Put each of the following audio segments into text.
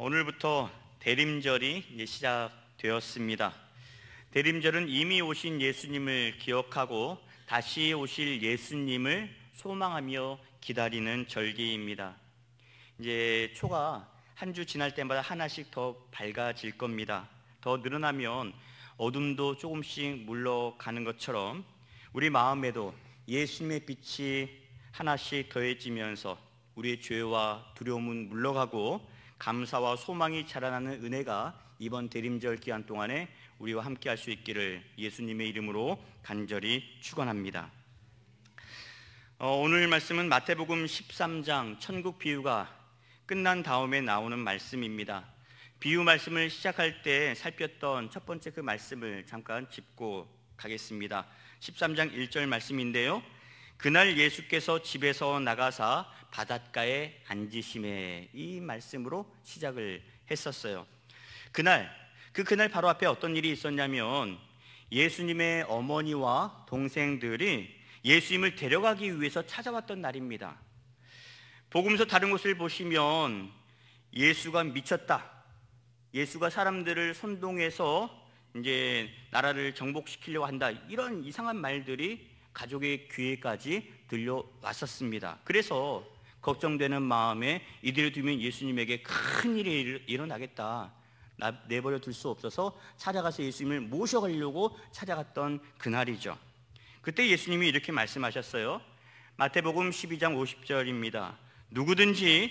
오늘부터 대림절이 이제 시작되었습니다. 대림절은 이미 오신 예수님을 기억하고 다시 오실 예수님을 소망하며 기다리는 절기입니다. 이제 초가 한 주 지날 때마다 하나씩 더 밝아질 겁니다. 더 늘어나면 어둠도 조금씩 물러가는 것처럼 우리 마음에도 예수님의 빛이 하나씩 더해지면서 우리의 죄와 두려움은 물러가고 감사와 소망이 자라나는 은혜가 이번 대림절 기간 동안에 우리와 함께 할 수 있기를 예수님의 이름으로 간절히 축원합니다. 오늘 말씀은 마태복음 13장 천국 비유가 끝난 다음에 나오는 말씀입니다. 비유 말씀을 시작할 때 살폈던 첫 번째 그 말씀을 잠깐 짚고 가겠습니다. 13장 1절 말씀인데요, 그날 예수께서 집에서 나가사 바닷가에 앉으시매, 이 말씀으로 시작을 했었어요. 그날 바로 앞에 어떤 일이 있었냐면 예수님의 어머니와 동생들이 예수님을 데려가기 위해서 찾아왔던 날입니다. 복음서 다른 곳을 보시면 예수가 미쳤다, 예수가 사람들을 선동해서 이제 나라를 정복시키려고 한다, 이런 이상한 말들이 가족의 귀에까지 들려왔었습니다. 그래서 걱정되는 마음에 이대로 두면 예수님에게 큰 일이 일어나겠다, 내버려 둘 수 없어서 찾아가서 예수님을 모셔가려고 찾아갔던 그날이죠. 그때 예수님이 이렇게 말씀하셨어요. 마태복음 12장 50절입니다. 누구든지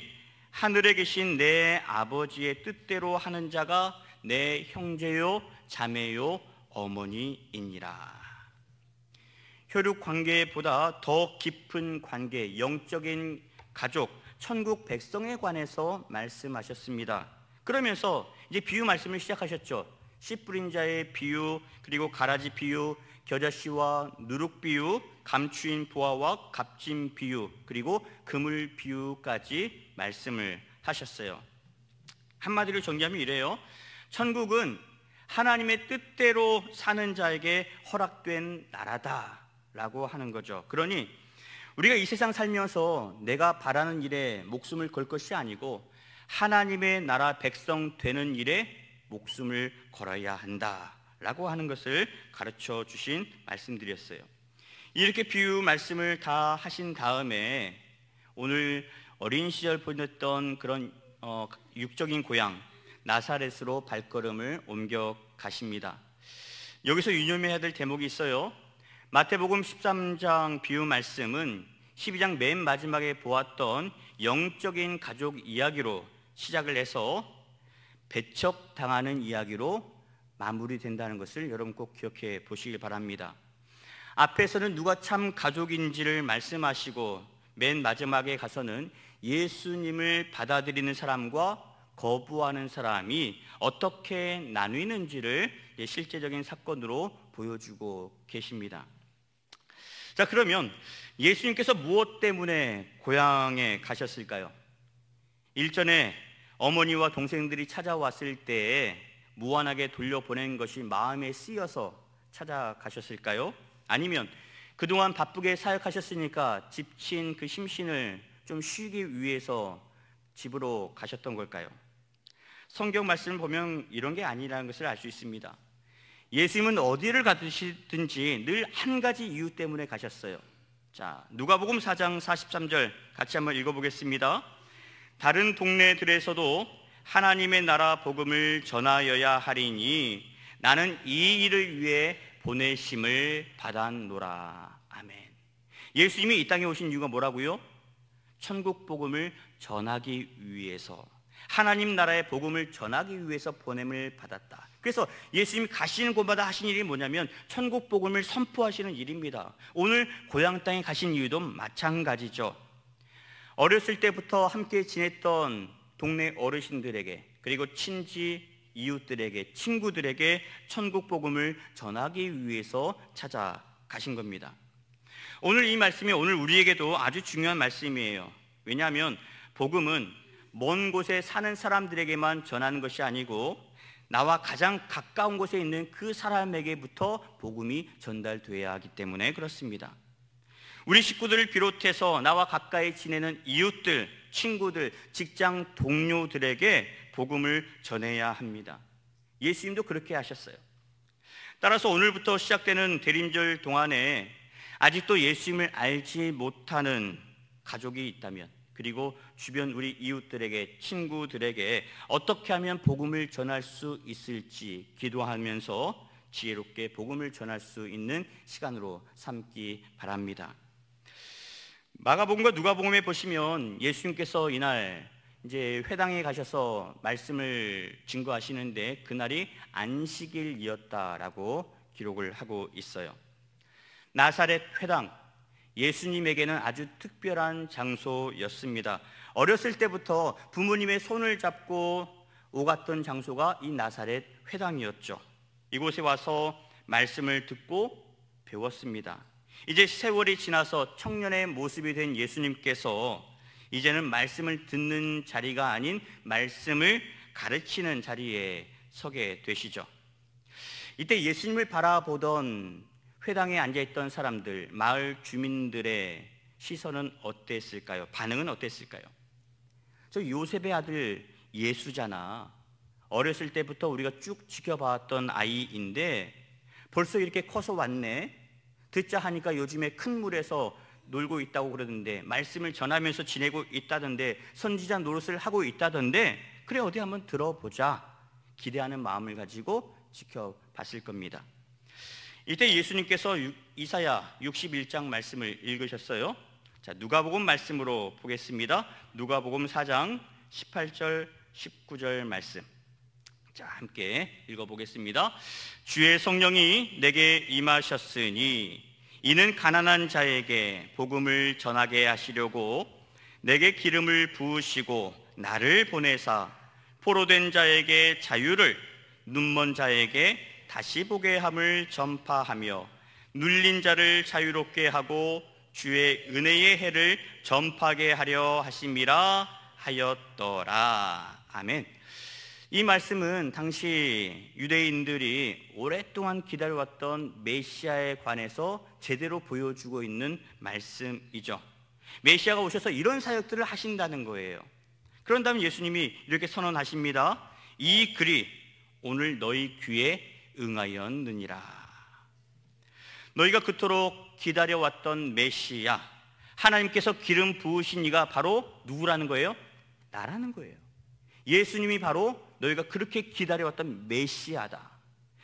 하늘에 계신 내 아버지의 뜻대로 하는 자가 내 형제요 자매요 어머니이니라. 혈육 관계보다 더 깊은 관계, 영적인 가족, 천국 백성에 관해서 말씀하셨습니다. 그러면서 이제 비유 말씀을 시작하셨죠. 씨 뿌린 자의 비유, 그리고 가라지 비유, 겨자씨와 누룩 비유, 감추인 보화와 값진 비유, 그리고 그물 비유까지 말씀을 하셨어요. 한마디로 정리하면 이래요. 천국은 하나님의 뜻대로 사는 자에게 허락된 나라다라고 하는 거죠. 그러니 우리가 이 세상 살면서 내가 바라는 일에 목숨을 걸 것이 아니고 하나님의 나라 백성 되는 일에 목숨을 걸어야 한다라고 하는 것을 가르쳐 주신 말씀드렸어요. 이렇게 비유 말씀을 다 하신 다음에 오늘 어린 시절 보냈던 그런 육적인 고향 나사렛으로 발걸음을 옮겨 가십니다. 여기서 유념해야 될 대목이 있어요. 마태복음 13장 비유 말씀은 12장 맨 마지막에 보았던 영적인 가족 이야기로 시작을 해서 배척당하는 이야기로 마무리된다는 것을 여러분 꼭 기억해 보시길 바랍니다. 앞에서는 누가 참 가족인지를 말씀하시고 맨 마지막에 가서는 예수님을 받아들이는 사람과 거부하는 사람이 어떻게 나뉘는지를 실제적인 사건으로 보여주고 계십니다. 자, 그러면 예수님께서 무엇 때문에 고향에 가셨을까요? 일전에 어머니와 동생들이 찾아왔을 때에 무한하게 돌려보낸 것이 마음에 쓰여서 찾아가셨을까요? 아니면 그동안 바쁘게 사역하셨으니까 지친 그 심신을 좀 쉬기 위해서 집으로 가셨던 걸까요? 성경 말씀을 보면 이런 게 아니라는 것을 알 수 있습니다. 예수님은 어디를 가시든지 늘 한 가지 이유 때문에 가셨어요. 자, 누가복음 4장 43절 같이 한번 읽어보겠습니다. 다른 동네들에서도 하나님의 나라 복음을 전하여야 하리니 나는 이 일을 위해 보내심을 받았노라. 아멘. 예수님이 이 땅에 오신 이유가 뭐라고요? 천국 복음을 전하기 위해서, 하나님 나라의 복음을 전하기 위해서 보냄을 받았다. 그래서 예수님이 가시는 곳마다 하신 일이 뭐냐면 천국 복음을 선포하시는 일입니다. 오늘 고향 땅에 가신 이유도 마찬가지죠. 어렸을 때부터 함께 지냈던 동네 어르신들에게, 그리고 친지 이웃들에게, 친구들에게 천국 복음을 전하기 위해서 찾아가신 겁니다. 오늘 이 말씀이 오늘 우리에게도 아주 중요한 말씀이에요. 왜냐하면 복음은 먼 곳에 사는 사람들에게만 전하는 것이 아니고 나와 가장 가까운 곳에 있는 그 사람에게부터 복음이 전달돼야 하기 때문에 그렇습니다. 우리 식구들을 비롯해서 나와 가까이 지내는 이웃들, 친구들, 직장 동료들에게 복음을 전해야 합니다. 예수님도 그렇게 하셨어요. 따라서 오늘부터 시작되는 대림절 동안에 아직도 예수님을 알지 못하는 가족이 있다면, 그리고 주변 우리 이웃들에게, 친구들에게 어떻게 하면 복음을 전할 수 있을지 기도하면서 지혜롭게 복음을 전할 수 있는 시간으로 삼기 바랍니다. 마가복음과 누가복음에 보시면 예수님께서 이날 이제 회당에 가셔서 말씀을 증거하시는데 그날이 안식일이었다라고 기록을 하고 있어요. 나사렛 회당, 예수님에게는 아주 특별한 장소였습니다. 어렸을 때부터 부모님의 손을 잡고 오갔던 장소가 이 나사렛 회당이었죠. 이곳에 와서 말씀을 듣고 배웠습니다. 이제 세월이 지나서 청년의 모습이 된 예수님께서 이제는 말씀을 듣는 자리가 아닌 말씀을 가르치는 자리에 서게 되시죠. 이때 예수님을 바라보던 회당에 앉아있던 사람들, 마을 주민들의 시선은 어땠을까요? 반응은 어땠을까요? 저 요셉의 아들 예수잖아. 어렸을 때부터 우리가 쭉 지켜봤던 아이인데 벌써 이렇게 커서 왔네. 듣자 하니까 요즘에 큰 물에서 놀고 있다고 그러던데, 말씀을 전하면서 지내고 있다던데, 선지자 노릇을 하고 있다던데, 그래 어디 한번 들어보자 기대하는 마음을 가지고 지켜봤을 겁니다. 이때 예수님께서 이사야 61장 말씀을 읽으셨어요. 자, 누가복음 말씀으로 보겠습니다. 누가복음 4장 18절 19절 말씀. 자, 함께 읽어보겠습니다. 주의 성령이 내게 임하셨으니 이는 가난한 자에게 복음을 전하게 하시려고 내게 기름을 부으시고 나를 보내사 포로된 자에게 자유를, 눈먼 자에게 다시 보게 함을 전파하며 눌린 자를 자유롭게 하고 주의 은혜의 해를 전파하게 하려 하심이라 하였더라. 아멘. 이 말씀은 당시 유대인들이 오랫동안 기다려왔던 메시아에 관해서 제대로 보여주고 있는 말씀이죠. 메시아가 오셔서 이런 사역들을 하신다는 거예요. 그런 다음에 예수님이 이렇게 선언하십니다. 이 글이 오늘 너희 귀에 응하였느니라. 너희가 그토록 기다려왔던 메시아, 하나님께서 기름 부으신 이가 바로 누구라는 거예요? 나라는 거예요. 예수님이 바로 너희가 그렇게 기다려왔던 메시아다.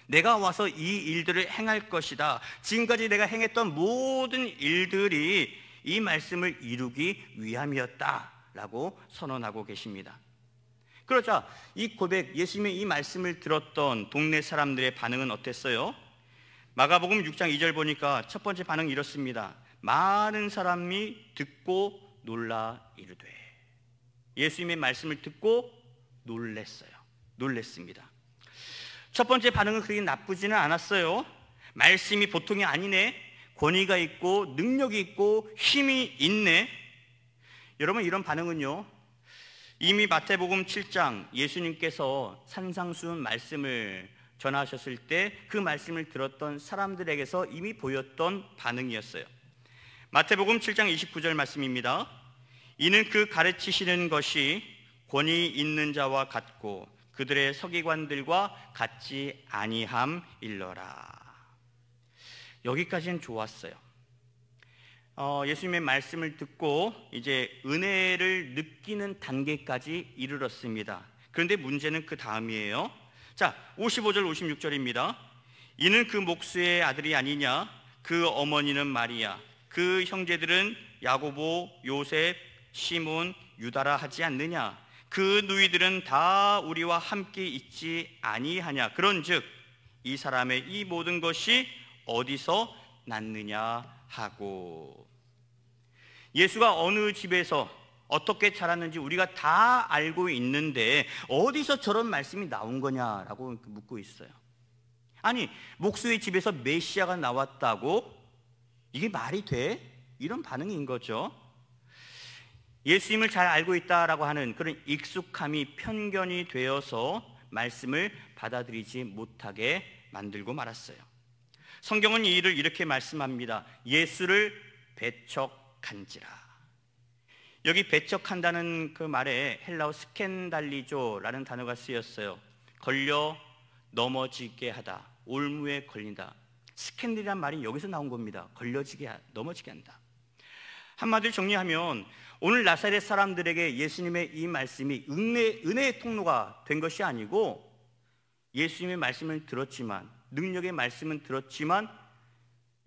내가 와서 이 일들을 행할 것이다. 지금까지 내가 행했던 모든 일들이 이 말씀을 이루기 위함이었다라고 선언하고 계십니다. 그러자 이 고백, 예수님의 이 말씀을 들었던 동네 사람들의 반응은 어땠어요? 마가복음 6장 2절 보니까 첫 번째 반응이 이렇습니다. 많은 사람이 듣고 놀라 이르되. 예수님의 말씀을 듣고 놀랬습니다. 첫 번째 반응은 그렇게 나쁘지는 않았어요. 말씀이 보통이 아니네. 권위가 있고 능력이 있고 힘이 있네. 여러분, 이런 반응은요, 이미 마태복음 7장 예수님께서 산상수훈 말씀을 전하셨을 때 그 말씀을 들었던 사람들에게서 이미 보였던 반응이었어요. 마태복음 7장 29절 말씀입니다. 이는 그 가르치시는 것이 권위 있는 자와 같고 그들의 서기관들과 같지 아니함일러라. 여기까지는 좋았어요. 예수님의 말씀을 듣고 이제 은혜를 느끼는 단계까지 이르렀습니다. 그런데 문제는 그 다음이에요. 자, 55절 56절입니다. 이는 그 목수의 아들이 아니냐? 그 어머니는 마리아, 그 형제들은 야고보, 요셉, 시몬, 유다라 하지 않느냐? 그 누이들은 다 우리와 함께 있지 아니하냐? 그런즉 이 사람의 이 모든 것이 어디서 났느냐 하고. 예수가 어느 집에서 어떻게 자랐는지 우리가 다 알고 있는데 어디서 저런 말씀이 나온 거냐라고 묻고 있어요. 아니, 목수의 집에서 메시아가 나왔다고? 이게 말이 돼? 이런 반응인 거죠. 예수님을 잘 알고 있다라고 하는 그런 익숙함이 편견이 되어서 말씀을 받아들이지 못하게 만들고 말았어요. 성경은 이 일을 이렇게 말씀합니다. 예수를 배척한지라. 여기 배척한다는 그 말에 헬라어 스캔달리조라는 단어가 쓰였어요. 걸려 넘어지게 하다, 올무에 걸린다. 스캔들이란 말이 여기서 나온 겁니다. 넘어지게 한다. 한마디로 정리하면 오늘 나사렛 사람들에게 예수님의 이 말씀이 은혜의 통로가 된 것이 아니고, 예수님의 말씀을 들었지만, 능력의 말씀은 들었지만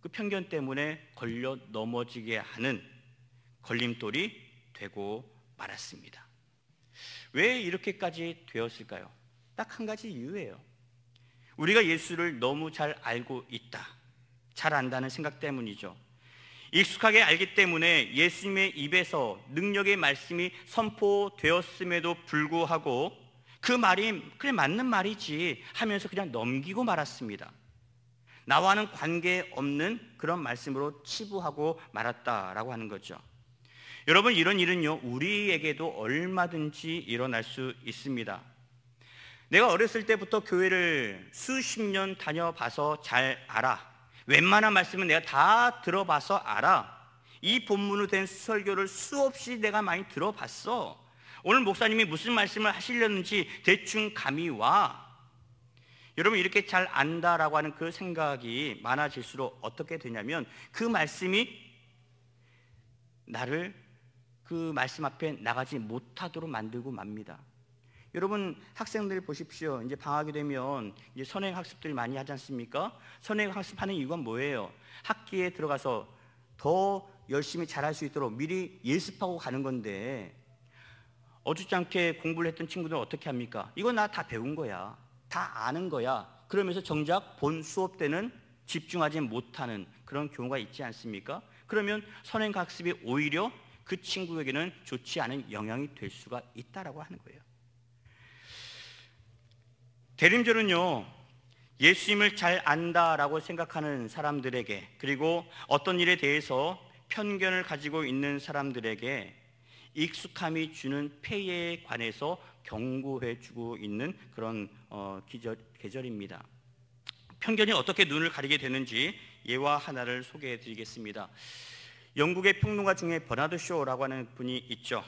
그 편견 때문에 걸려 넘어지게 하는 걸림돌이 되고 말았습니다. 왜 이렇게까지 되었을까요? 딱 한 가지 이유예요. 우리가 예수를 너무 잘 알고 있다, 잘 안다는 생각 때문이죠. 익숙하게 알기 때문에 예수님의 입에서 능력의 말씀이 선포되었음에도 불구하고 그 말이 그래 맞는 말이지 하면서 그냥 넘기고 말았습니다. 나와는 관계없는 그런 말씀으로 치부하고 말았다라고 하는 거죠. 여러분, 이런 일은요 우리에게도 얼마든지 일어날 수 있습니다. 내가 어렸을 때부터 교회를 수십 년 다녀봐서 잘 알아. 웬만한 말씀은 내가 다 들어봐서 알아. 이 본문으로 된 설교를 수없이 내가 많이 들어봤어. 오늘 목사님이 무슨 말씀을 하시려는지 대충 감이 와. 여러분, 이렇게 잘 안다라고 하는 그 생각이 많아질수록 어떻게 되냐면 그 말씀이 나를 그 말씀 앞에 나가지 못하도록 만들고 맙니다. 여러분, 학생들 보십시오. 이제 방학이 되면 이제 선행 학습들 많이 하지 않습니까? 선행 학습하는 이유가 뭐예요? 학기에 들어가서 더 열심히 잘할 수 있도록 미리 예습하고 가는 건데, 어줍지 않게 공부를 했던 친구들은 어떻게 합니까? 이거 나 다 배운 거야, 다 아는 거야. 그러면서 정작 본 수업 때는 집중하지 못하는 그런 경우가 있지 않습니까? 그러면 선행 학습이 오히려 그 친구에게는 좋지 않은 영향이 될 수가 있다라고 하는 거예요. 대림절은요, 예수님을 잘 안다라고 생각하는 사람들에게, 그리고 어떤 일에 대해서 편견을 가지고 있는 사람들에게 익숙함이 주는 폐해에 관해서 경고해 주고 있는 그런 계절입니다. 편견이 어떻게 눈을 가리게 되는지 예화 하나를 소개해 드리겠습니다. 영국의 평론가 중에 버나드 쇼라고 하는 분이 있죠.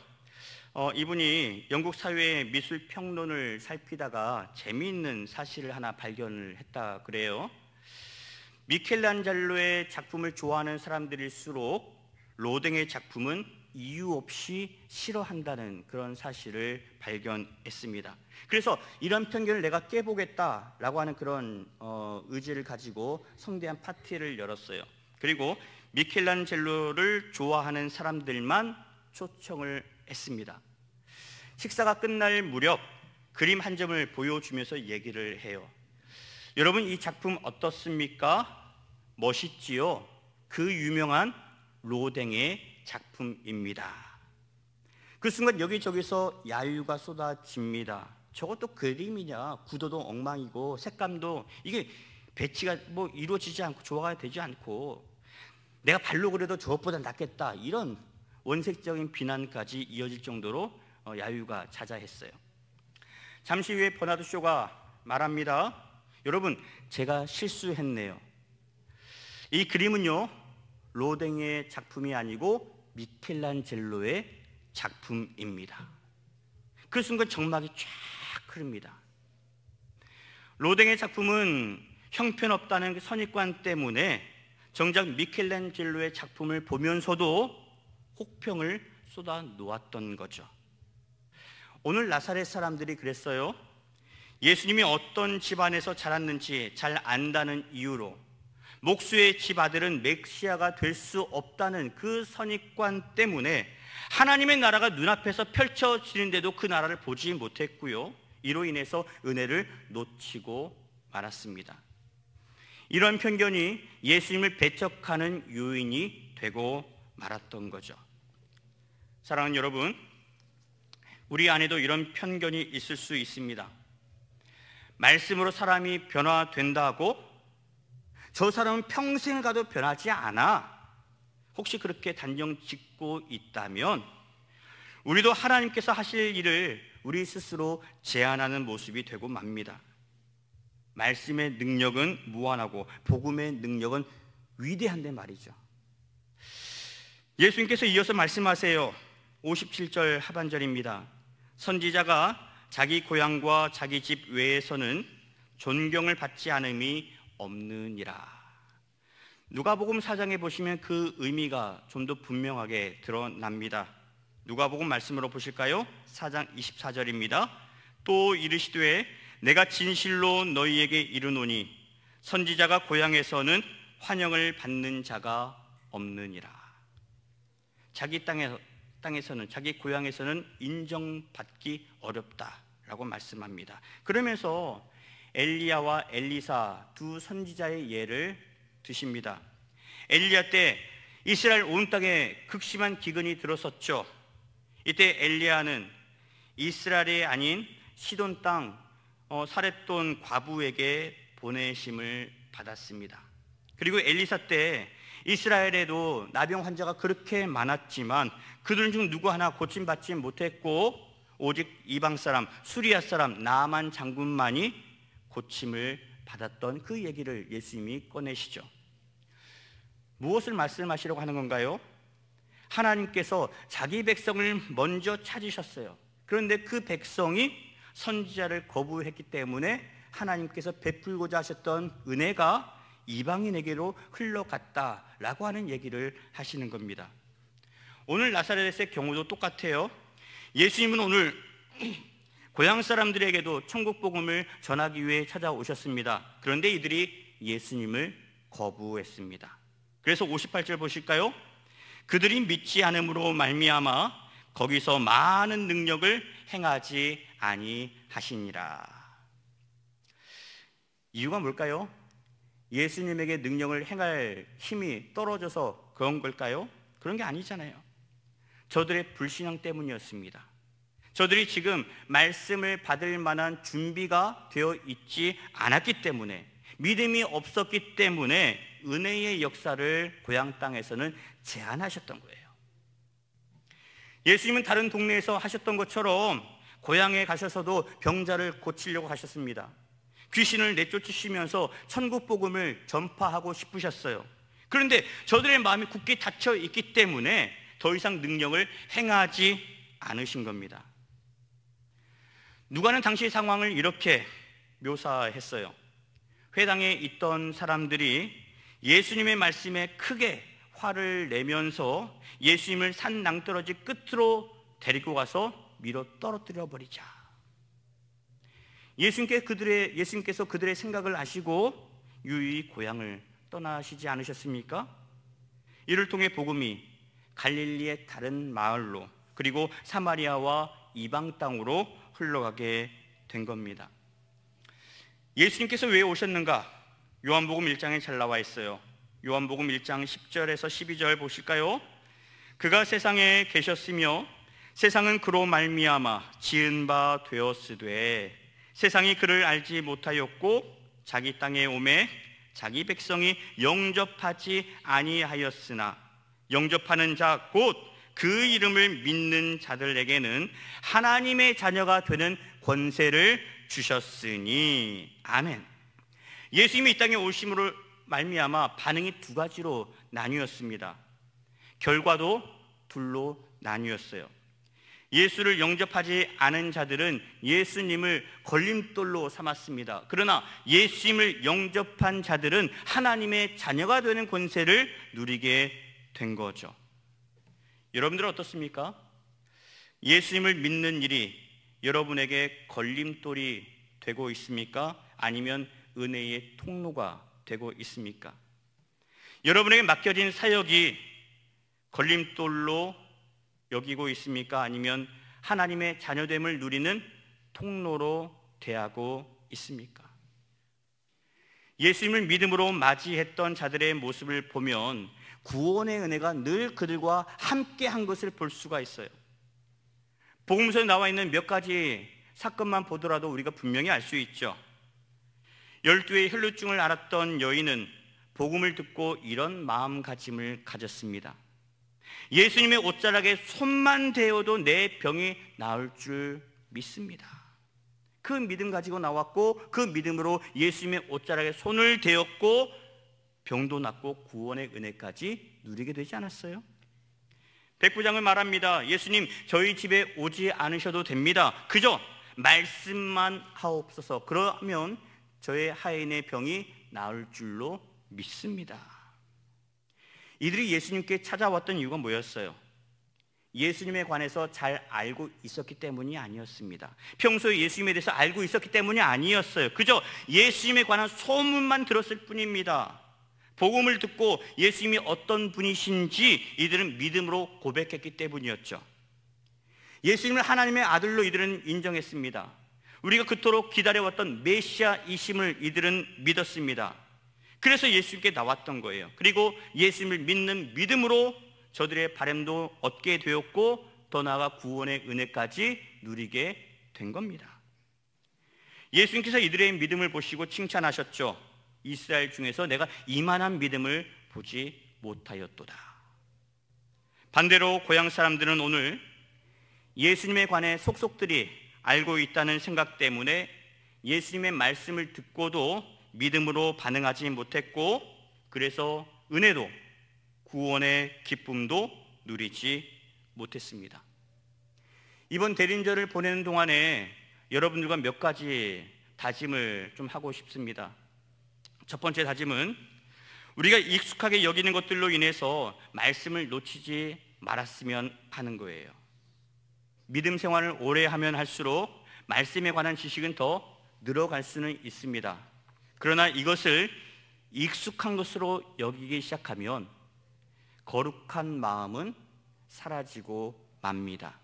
이분이 영국 사회의 미술 평론을 살피다가 재미있는 사실을 하나 발견을 했다 그래요. 미켈란젤로의 작품을 좋아하는 사람들일수록 로댕의 작품은 이유 없이 싫어한다는 그런 사실을 발견했습니다. 그래서 이런 편견을 내가 깨보겠다라고 하는 그런 의지를 가지고 성대한 파티를 열었어요. 그리고 미켈란젤로를 좋아하는 사람들만 초청을 했습니다. 식사가 끝날 무렵 그림 한 점을 보여주면서 얘기를 해요. 여러분, 이 작품 어떻습니까? 멋있지요? 그 유명한 로댕의 작품입니다. 그 순간 여기저기서 야유가 쏟아집니다. 저것도 그림이냐, 구도도 엉망이고 색감도 이게 배치가 뭐 이루어지지 않고 조화가 되지 않고 내가 발로 그려도 저것보다 낫겠다, 이런 원색적인 비난까지 이어질 정도로 야유가 자자했어요. 잠시 후에 버나드 쇼가 말합니다. 여러분, 제가 실수했네요. 이 그림은요 로댕의 작품이 아니고 미켈란젤로의 작품입니다. 그 순간 정막이 쫙 흐릅니다. 로댕의 작품은 형편없다는 선입관 때문에 정작 미켈란젤로의 작품을 보면서도 혹평을 쏟아 놓았던 거죠. 오늘 나사렛 사람들이 그랬어요. 예수님이 어떤 집안에서 자랐는지 잘 안다는 이유로 목수의 집 아들은 메시아가 될 수 없다는 그 선입관 때문에 하나님의 나라가 눈앞에서 펼쳐지는데도 그 나라를 보지 못했고요, 이로 인해서 은혜를 놓치고 말았습니다. 이런 편견이 예수님을 배척하는 요인이 되고 말았던 거죠. 사랑하는 여러분, 우리 안에도 이런 편견이 있을 수 있습니다. 말씀으로 사람이 변화된다고 저 사람은 평생 가도 변하지 않아, 혹시 그렇게 단정 짓고 있다면 우리도 하나님께서 하실 일을 우리 스스로 제한하는 모습이 되고 맙니다. 말씀의 능력은 무한하고 복음의 능력은 위대한데 말이죠. 예수님께서 이어서 말씀하세요. 57절 하반절입니다. 선지자가 자기 고향과 자기 집 외에서는 존경을 받지 않음이 없느니라. 누가복음 4장에 보시면 그 의미가 좀 더 분명하게 드러납니다. 누가복음 말씀으로 보실까요? 4장 24절입니다. 또 이르시되 내가 진실로 너희에게 이르노니 선지자가 고향에서는 환영을 받는 자가 없느니라. 자기 땅에서는, 자기 고향에서는 인정받기 어렵다라고 말씀합니다. 그러면서 엘리야와 엘리사 두 선지자의 예를 드십니다. 엘리야 때 이스라엘 온 땅에 극심한 기근이 들었었죠. 이때 엘리야는 이스라엘이 아닌 시돈 땅 사렙돈 과부에게 보내심을 받았습니다. 그리고 엘리사 때 이스라엘에도 나병 환자가 그렇게 많았지만 그들 중 누구 하나 고침받지 못했고 오직 이방 사람 수리아 사람 나만 장군만이 고침을 받았던 그 얘기를 예수님이 꺼내시죠. 무엇을 말씀하시려고 하는 건가요? 하나님께서 자기 백성을 먼저 찾으셨어요. 그런데 그 백성이 선지자를 거부했기 때문에 하나님께서 베풀고자 하셨던 은혜가 이방인에게로 흘러갔다라고 하는 얘기를 하시는 겁니다. 오늘 나사렛의 경우도 똑같아요. 예수님은 오늘 고향 사람들에게도 천국 복음을 전하기 위해 찾아오셨습니다. 그런데 이들이 예수님을 거부했습니다. 그래서 58절 보실까요? 그들이 믿지 않음으로 말미암아 거기서 많은 능력을 행하지 아니하시니라. 이유가 뭘까요? 예수님에게 능력을 행할 힘이 떨어져서 그런 걸까요? 그런 게 아니잖아요. 저들의 불신앙 때문이었습니다. 저들이 지금 말씀을 받을 만한 준비가 되어 있지 않았기 때문에, 믿음이 없었기 때문에 은혜의 역사를 고향 땅에서는 제한하셨던 거예요. 예수님은 다른 동네에서 하셨던 것처럼 고향에 가셔서도 병자를 고치려고 하셨습니다. 귀신을 내쫓으시면서 천국 복음을 전파하고 싶으셨어요. 그런데 저들의 마음이 굳게 닫혀 있기 때문에 더 이상 능력을 행하지 않으신 겁니다. 누가는 당시 상황을 이렇게 묘사했어요. 회당에 있던 사람들이 예수님의 말씀에 크게 화를 내면서 예수님을 산 낭떠러지 끝으로 데리고 가서 밀어 떨어뜨려 버리자. 예수님께서 그들의 생각을 아시고 유유히 고향을 떠나시지 않으셨습니까? 이를 통해 복음이 갈릴리의 다른 마을로 그리고 사마리아와 이방 땅으로 흘러가게 된 겁니다. 예수님께서 왜 오셨는가? 요한복음 1장에 잘 나와 있어요. 요한복음 1장 10절에서 12절 보실까요? 그가 세상에 계셨으며 세상은 그로 말미암아 지은 바 되었으되 세상이 그를 알지 못하였고 자기 땅에 오매 자기 백성이 영접하지 아니하였으나 영접하는 자 곧 그 이름을 믿는 자들에게는 하나님의 자녀가 되는 권세를 주셨으니. 아멘. 예수님이 이 땅에 오심으로 말미암아 반응이 두 가지로 나뉘었습니다. 결과도 둘로 나뉘었어요. 예수를 영접하지 않은 자들은 예수님을 걸림돌로 삼았습니다. 그러나 예수님을 영접한 자들은 하나님의 자녀가 되는 권세를 누리게 된 거죠. 여러분들은 어떻습니까? 예수님을 믿는 일이 여러분에게 걸림돌이 되고 있습니까? 아니면 은혜의 통로가 되고 있습니까? 여러분에게 맡겨진 사역이 걸림돌로 여기고 있습니까? 아니면 하나님의 자녀됨을 누리는 통로로 대하고 있습니까? 예수님을 믿음으로 맞이했던 자들의 모습을 보면 구원의 은혜가 늘 그들과 함께 한 것을 볼 수가 있어요. 복음서에 나와 있는 몇 가지 사건만 보더라도 우리가 분명히 알 수 있죠. 12의 혈루증을 앓았던 여인은 복음을 듣고 이런 마음가짐을 가졌습니다. 예수님의 옷자락에 손만 대어도 내 병이 나을 줄 믿습니다. 그 믿음 가지고 나왔고 그 믿음으로 예수님의 옷자락에 손을 대었고 병도 낫고 구원의 은혜까지 누리게 되지 않았어요? 백부장을 말합니다. 예수님, 저희 집에 오지 않으셔도 됩니다. 그저 말씀만 하옵소서. 그러면 저의 하인의 병이 나을 줄로 믿습니다. 이들이 예수님께 찾아왔던 이유가 뭐였어요? 예수님에 관해서 잘 알고 있었기 때문이 아니었습니다. 평소에 예수님에 대해서 알고 있었기 때문이 아니었어요. 그저 예수님에 관한 소문만 들었을 뿐입니다. 복음을 듣고 예수님이 어떤 분이신지 이들은 믿음으로 고백했기 때문이었죠. 예수님을 하나님의 아들로 이들은 인정했습니다. 우리가 그토록 기다려왔던 메시아이심을 이들은 믿었습니다. 그래서 예수님께 나왔던 거예요. 그리고 예수님을 믿는 믿음으로 저들의 바람도 얻게 되었고 더 나아가 구원의 은혜까지 누리게 된 겁니다. 예수님께서 이들의 믿음을 보시고 칭찬하셨죠. 이스라엘 중에서 내가 이만한 믿음을 보지 못하였도다. 반대로 고향 사람들은 오늘 예수님에 관해 속속들이 알고 있다는 생각 때문에 예수님의 말씀을 듣고도 믿음으로 반응하지 못했고, 그래서 은혜도 구원의 기쁨도 누리지 못했습니다. 이번 대림절을 보내는 동안에 여러분들과 몇 가지 다짐을 좀 하고 싶습니다. 첫 번째 다짐은 우리가 익숙하게 여기는 것들로 인해서 말씀을 놓치지 말았으면 하는 거예요. 믿음 생활을 오래 하면 할수록 말씀에 관한 지식은 더 늘어갈 수는 있습니다. 그러나 이것을 익숙한 것으로 여기기 시작하면 거룩한 마음은 사라지고 맙니다.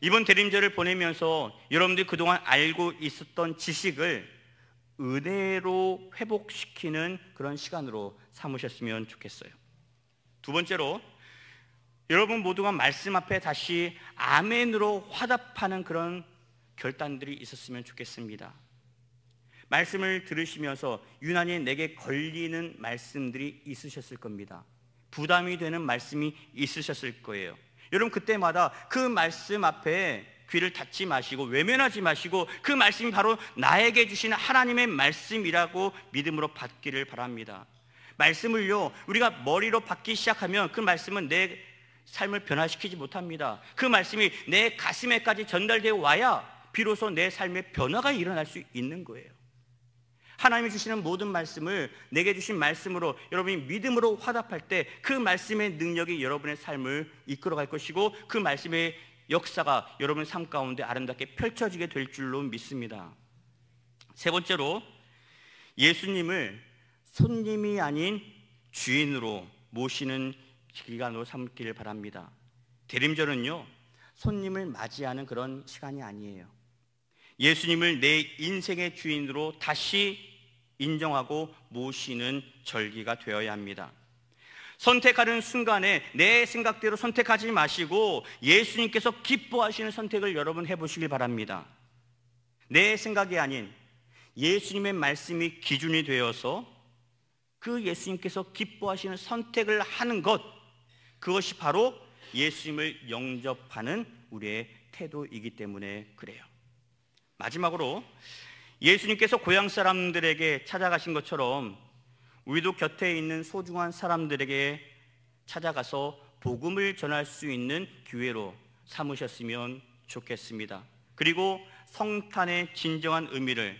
이번 대림절을 보내면서 여러분들이 그동안 알고 있었던 지식을 은혜로 회복시키는 그런 시간으로 삼으셨으면 좋겠어요. 두 번째로 여러분 모두가 말씀 앞에 다시 아멘으로 화답하는 그런 결단들이 있었으면 좋겠습니다. 말씀을 들으시면서 유난히 내게 걸리는 말씀들이 있으셨을 겁니다. 부담이 되는 말씀이 있으셨을 거예요. 여러분 그때마다 그 말씀 앞에 귀를 닫지 마시고 외면하지 마시고 그 말씀이 바로 나에게 주신 하나님의 말씀이라고 믿음으로 받기를 바랍니다. 말씀을요, 우리가 머리로 받기 시작하면 그 말씀은 내 삶을 변화시키지 못합니다. 그 말씀이 내 가슴에까지 전달되어 와야 비로소 내 삶의 변화가 일어날 수 있는 거예요. 하나님이 주시는 모든 말씀을 내게 주신 말씀으로 여러분이 믿음으로 화답할 때 그 말씀의 능력이 여러분의 삶을 이끌어갈 것이고 그 말씀의 역사가 여러분의 삶 가운데 아름답게 펼쳐지게 될 줄로 믿습니다. 세 번째로 예수님을 손님이 아닌 주인으로 모시는 기간으로 삼기를 바랍니다. 대림절은요, 손님을 맞이하는 그런 시간이 아니에요. 예수님을 내 인생의 주인으로 다시 인정하고 모시는 절기가 되어야 합니다. 선택하는 순간에 내 생각대로 선택하지 마시고 예수님께서 기뻐하시는 선택을 여러분 해보시길 바랍니다. 내 생각이 아닌 예수님의 말씀이 기준이 되어서 그 예수님께서 기뻐하시는 선택을 하는 것, 그것이 바로 예수님을 영접하는 우리의 태도이기 때문에 그래요. 마지막으로 예수님께서 고향 사람들에게 찾아가신 것처럼 우리도 곁에 있는 소중한 사람들에게 찾아가서 복음을 전할 수 있는 기회로 삼으셨으면 좋겠습니다. 그리고 성탄의 진정한 의미를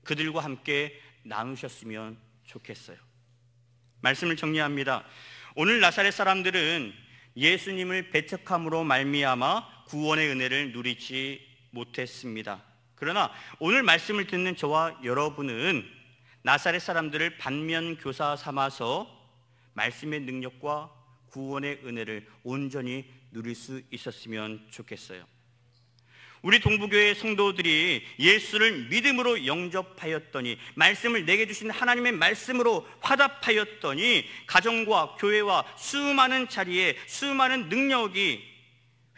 그들과 함께 나누셨으면 좋겠어요. 말씀을 정리합니다. 오늘 나사렛 사람들은 예수님을 배척함으로 말미암아 구원의 은혜를 누리지 못했습니다. 그러나 오늘 말씀을 듣는 저와 여러분은 나사렛 사람들을 반면 교사 삼아서 말씀의 능력과 구원의 은혜를 온전히 누릴 수 있었으면 좋겠어요. 우리 동부교회 성도들이 예수를 믿음으로 영접하였더니, 말씀을 내게 주신 하나님의 말씀으로 화답하였더니 가정과 교회와 수많은 자리에 수많은 능력이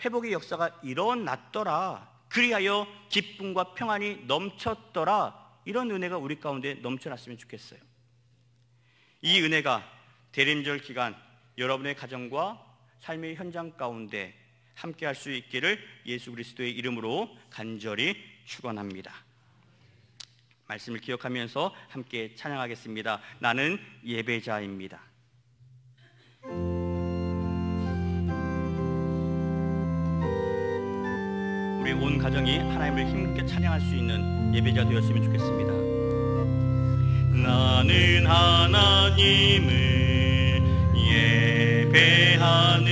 회복의 역사가 일어났더라. 그리하여 기쁨과 평안이 넘쳤더라. 이런 은혜가 우리 가운데 넘쳐났으면 좋겠어요. 이 은혜가 대림절 기간 여러분의 가정과 삶의 현장 가운데 함께 할 수 있기를 예수 그리스도의 이름으로 간절히 축원합니다. 말씀을 기억하면서 함께 찬양하겠습니다. 나는 예배자입니다. 우리 온 가정이 하나님을 힘있게 찬양할 수 있는 예배자 되었으면 좋겠습니다. 나는 하나님을 예배하는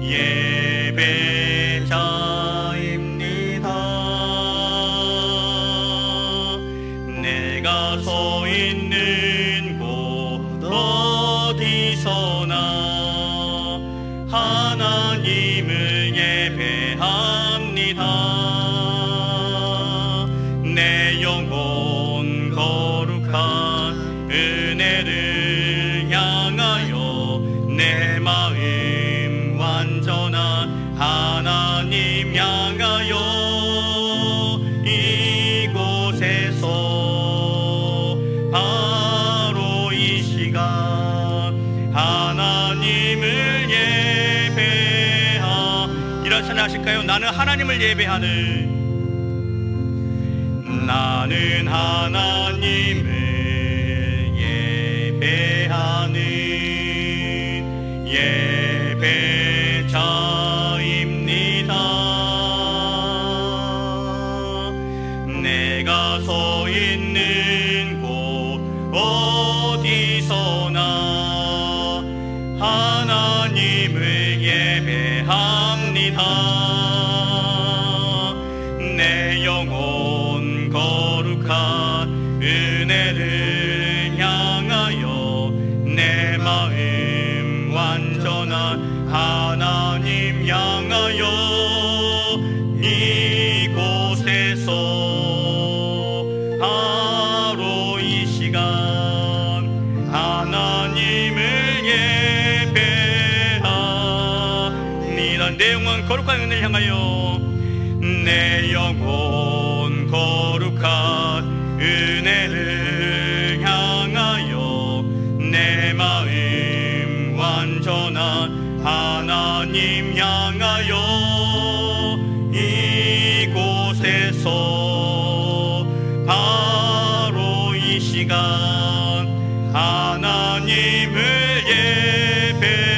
예배자입니다. 내가 서 있는 곳 어디서나 하나님을 예배합니다. 내 영혼 거룩한 은혜를 향하여 내 마음 완전한 하나님 향하여 이곳에서 바로 이 시간 하나님을 예배하. 이런 찬양하실까요? 나는 하나님을 예배하는, 나는 하나님을 예배하는 예배자입니다. 내가 서 있는 곳 어디서나 하나님을 예배합니다. 내 영혼 거룩한 은혜를 향하여 내 마음 완전한 하나님 향하여 이곳에서 바로 이 시간 하나님을 예배합니다. 내 영혼 거룩한 은혜를 향하여, 내 영혼 거룩한 은혜를 향하여 내 마음 완전한 하나님 향하여 이곳에서 바로 이 시간 하나님을 예배합니다.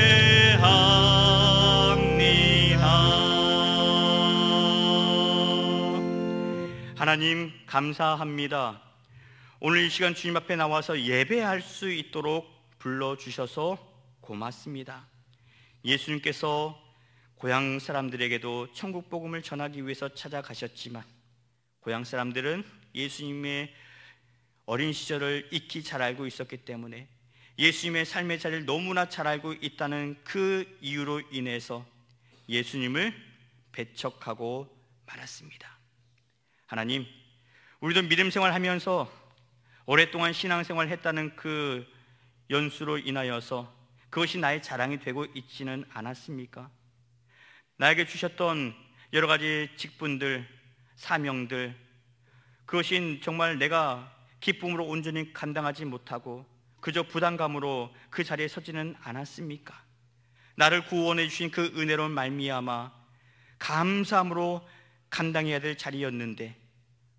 하나님 감사합니다. 오늘 이 시간 주님 앞에 나와서 예배할 수 있도록 불러주셔서 고맙습니다. 예수님께서 고향 사람들에게도 천국 복음을 전하기 위해서 찾아가셨지만 고향 사람들은 예수님의 어린 시절을 익히 잘 알고 있었기 때문에 예수님의 삶의 자리를 너무나 잘 알고 있다는 그 이유로 인해서 예수님을 배척하고 말았습니다. 하나님, 우리도 믿음 생활하면서 오랫동안 신앙생활을 했다는 그 연수로 인하여서 그것이 나의 자랑이 되고 있지는 않았습니까? 나에게 주셨던 여러 가지 직분들, 사명들, 그것이 정말 내가 기쁨으로 온전히 감당하지 못하고 그저 부담감으로 그 자리에 서지는 않았습니까? 나를 구원해 주신 그 은혜로운 말미암아 감사함으로 감당해야 될 자리였는데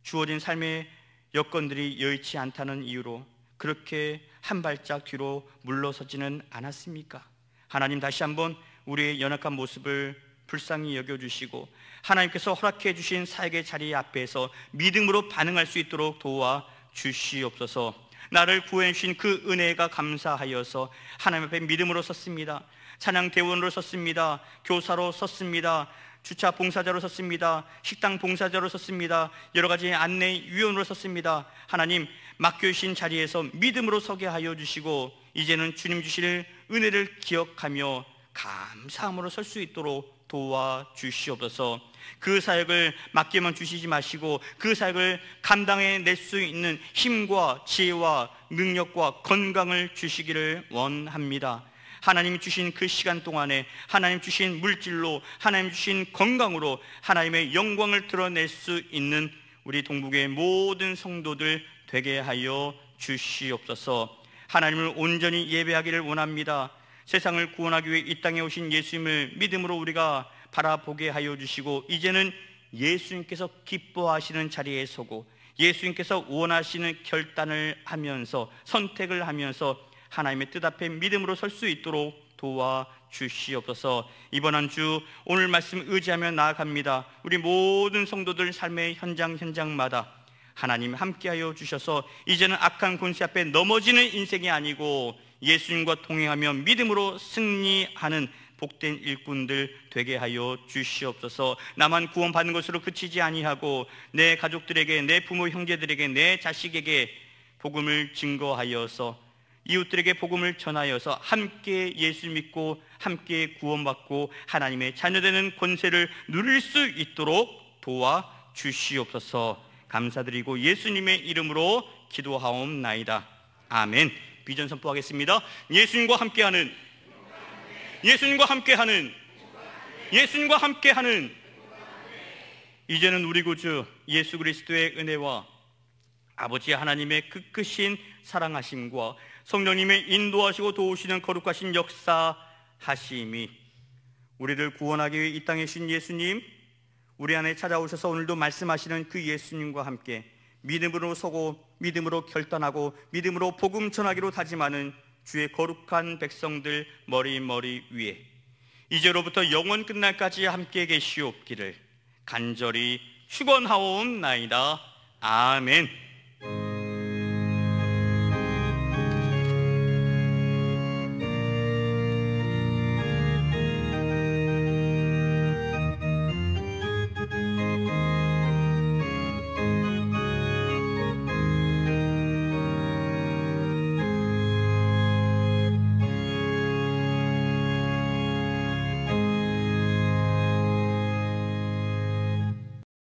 주어진 삶의 여건들이 여의치 않다는 이유로 그렇게 한 발짝 뒤로 물러서지는 않았습니까? 하나님, 다시 한번 우리의 연약한 모습을 불쌍히 여겨주시고 하나님께서 허락해 주신 사역의 자리 앞에서 믿음으로 반응할 수 있도록 도와주시옵소서. 나를 구해 주신 그 은혜가 감사하여서 하나님 앞에 믿음으로 섰습니다. 찬양대원으로 섰습니다. 교사로 섰습니다. 주차 봉사자로 섰습니다. 식당 봉사자로 섰습니다. 여러 가지 안내위원으로 섰습니다. 하나님, 맡겨주신 자리에서 믿음으로 서게 하여 주시고 이제는 주님 주실 은혜를 기억하며 감사함으로 설 수 있도록 도와주시옵소서. 그 사역을 맡기만 주시지 마시고 그 사역을 감당해낼 수 있는 힘과 지혜와 능력과 건강을 주시기를 원합니다. 하나님이 주신 그 시간 동안에 하나님 주신 물질로, 하나님 주신 건강으로 하나님의 영광을 드러낼 수 있는 우리 동북의 모든 성도들 되게 하여 주시옵소서. 하나님을 온전히 예배하기를 원합니다. 세상을 구원하기 위해 이 땅에 오신 예수님을 믿음으로 우리가 바라보게 하여 주시고 이제는 예수님께서 기뻐하시는 자리에 서고 예수님께서 원하시는 결단을 하면서 선택을 하면서 하나님의 뜻 앞에 믿음으로 설 수 있도록 주시옵소서. 이번 한 주 오늘 말씀 의지하며 나아갑니다. 우리 모든 성도들 삶의 현장마다 하나님 함께하여 주셔서 이제는 악한 권세 앞에 넘어지는 인생이 아니고 예수님과 동행하며 믿음으로 승리하는 복된 일꾼들 되게 하여 주시옵소서. 나만 구원받는 것으로 그치지 아니하고 내 가족들에게, 내 부모 형제들에게, 내 자식에게 복음을 증거하여서 이웃들에게 복음을 전하여서 함께 예수 믿고 함께 구원받고 하나님의 자녀되는 권세를 누릴 수 있도록 도와 주시옵소서. 감사드리고 예수님의 이름으로 기도하옵나이다. 아멘. 비전 선포하겠습니다. 예수님과 함께하는 이제는 우리 구주 예수 그리스도의 은혜와 아버지 하나님의 그 크신 사랑하심과 성령님의 인도하시고 도우시는 거룩하신 역사하심이 우리를 구원하기 위해 이 땅에 신 예수님, 우리 안에 찾아오셔서 오늘도 말씀하시는 그 예수님과 함께 믿음으로 서고 믿음으로 결단하고 믿음으로 복음 전하기로 다짐하는 주의 거룩한 백성들 머리 위에 이제로부터 영원 끝날까지 함께 계시옵기를 간절히 축원하옵나이다. 아멘.